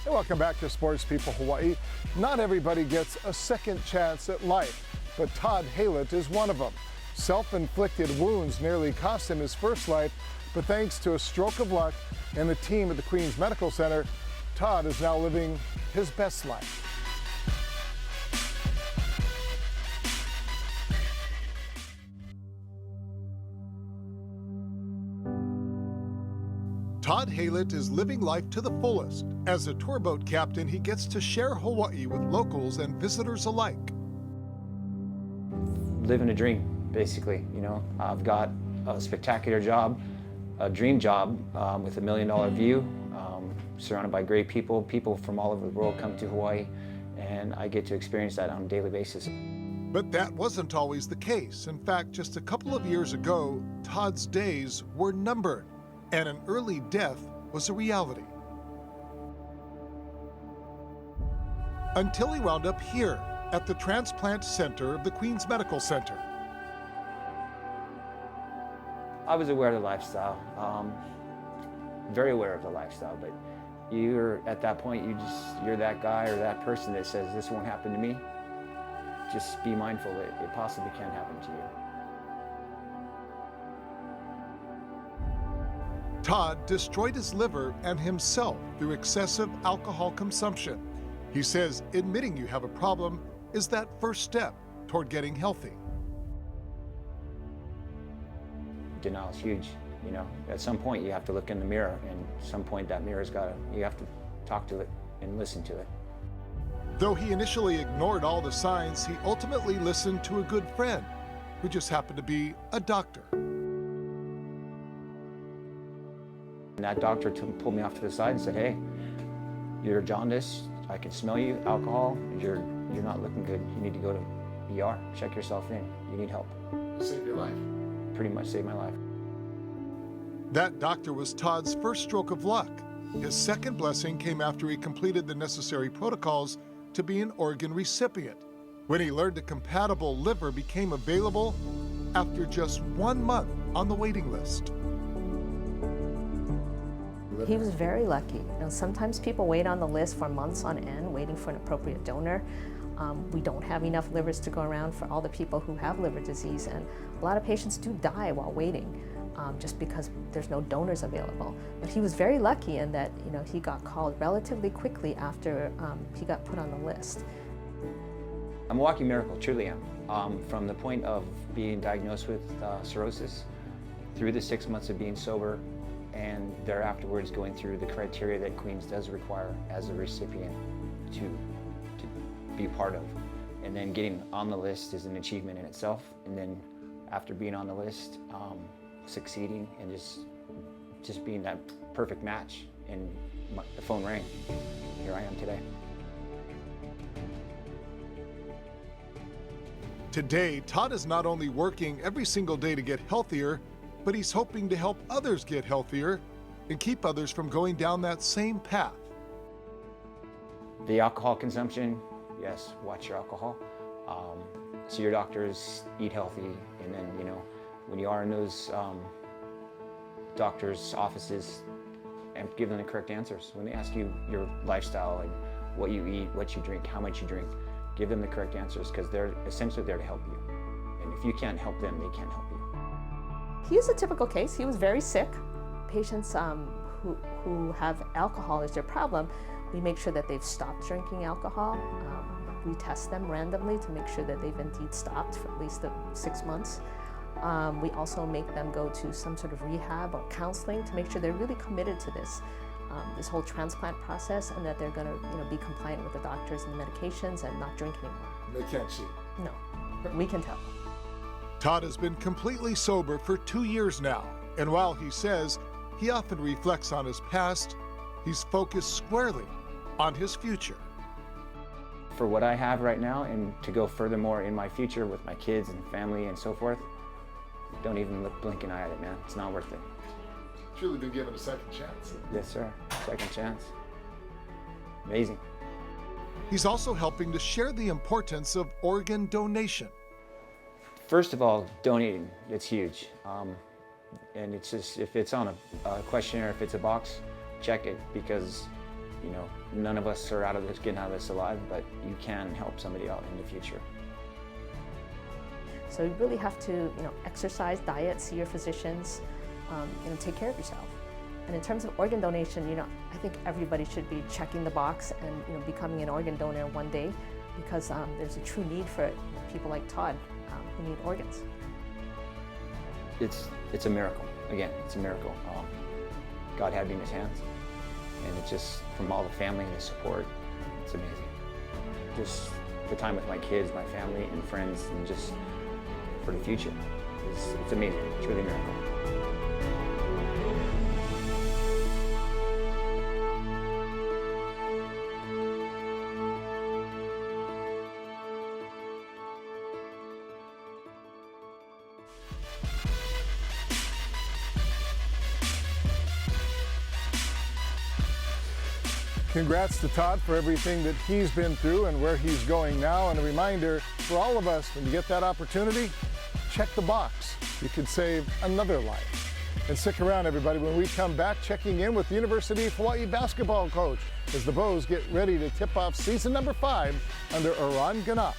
Hey, welcome back to Sports People Hawaii. Not everybody gets a second chance at life, but Todd Haylett is one of them. Self-inflicted wounds nearly cost him his first life, but thanks to a stroke of luck and the team at the Queens Medical Center, Todd is now living his best life. Todd Haylett is living life to the fullest. As a tour boat captain, he gets to share Hawaii with locals and visitors alike. Living a dream, basically. You know, I've got a spectacular job, a dream job with $1 million view, surrounded by great people. People from all over the world come to Hawaii, and I get to experience that on a daily basis. But that wasn't always the case. In fact, just a couple of years ago, Todd's days were numbered, and an early death was a reality. Until he wound up here at the transplant center of the Queens Medical Center. I was aware of the lifestyle, very aware of the lifestyle, but you're at that point, you're that guy or that person that says, this won't happen to me. Just be mindful that it possibly can happen to you. Todd destroyed his liver and himself through excessive alcohol consumption. He says admitting you have a problem is that first step toward getting healthy. Denial is huge, you know. At some point you have to look in the mirror, and at some point that mirror's you have to talk to it and listen to it. Though he initially ignored all the signs, he ultimately listened to a good friend who just happened to be a doctor. And that doctor pulled me off to the side and said, hey, you're jaundiced, I can smell you, alcohol, you're not looking good. You need to go to ER, check yourself in, you need help. Save your life. Pretty much saved my life. That doctor was Todd's first stroke of luck. His second blessing came after he completed the necessary protocols to be an organ recipient, when he learned a compatible liver became available after just 1 month on the waiting list. He was very lucky. You know, sometimes people wait on the list for months on end waiting for an appropriate donor. We don't have enough livers to go around for all the people who have liver disease, and a lot of patients do die while waiting just because there's no donors available. But he was very lucky in that, you know, he got called relatively quickly after he got put on the list. I'm a walking miracle, truly am. From the point of being diagnosed with cirrhosis, through the 6 months of being sober, and thereafterwards going through the criteria that Queens does require as a recipient to be part of. And then getting on the list is an achievement in itself. And then after being on the list, succeeding and just being that perfect match, and the phone rang. Here I am today. Today, Todd is not only working every single day to get healthier, but he's hoping to help others get healthier and keep others from going down that same path. The alcohol consumption, yes, watch your alcohol. See your doctors, eat healthy, and then, you know, when you are in those doctors' offices, and give them the correct answers. When they ask you your lifestyle and what you eat, what you drink, how much you drink, give them the correct answers, because they're essentially there to help you. And if you can't help them, they can't help you. He's a typical case. He was very sick. Patients who have alcohol as their problem, we make sure that they've stopped drinking alcohol. We test them randomly to make sure that they've indeed stopped for at least 6 months. We also make them go to some sort of rehab or counseling to make sure they're really committed to this whole transplant process, and that they're going to, be compliant with the doctors and the medications and not drink anymore. They can't cheat. No, we can tell. Todd has been completely sober for 2 years now, and while he says he often reflects on his past, he's focused squarely on his future. For what I have right now, and to go furthermore in my future with my kids and family and so forth, don't even blink an eye at it, man. It's not worth it. Truly been given a second chance. Yes, sir. Second chance. Amazing. He's also helping to share the importance of organ donation. First of all, donating, it's huge. And it's just, if it's on a questionnaire, if it's a box, check it, because You know, none of us are getting out of this alive, but you can help somebody out in the future. So you really have to, exercise, diet, see your physicians, take care of yourself. And in terms of organ donation, I think everybody should be checking the box and, becoming an organ donor one day, because there's a true need for people like Todd who need organs. It's a miracle. Again, it's a miracle. God had me in his hands, and it's just, from all the family and the support, it's amazing. Just the time with my kids, my family, and friends, and just for the future. It's amazing. It's really a miracle. Congrats to Todd for everything that he's been through and where he's going now. And a reminder for all of us, when you get that opportunity, check the box. You could save another life. And stick around, everybody, when we come back, checking in with the University of Hawaii basketball coach as the Bows get ready to tip off season number 5 under Eran Ganot.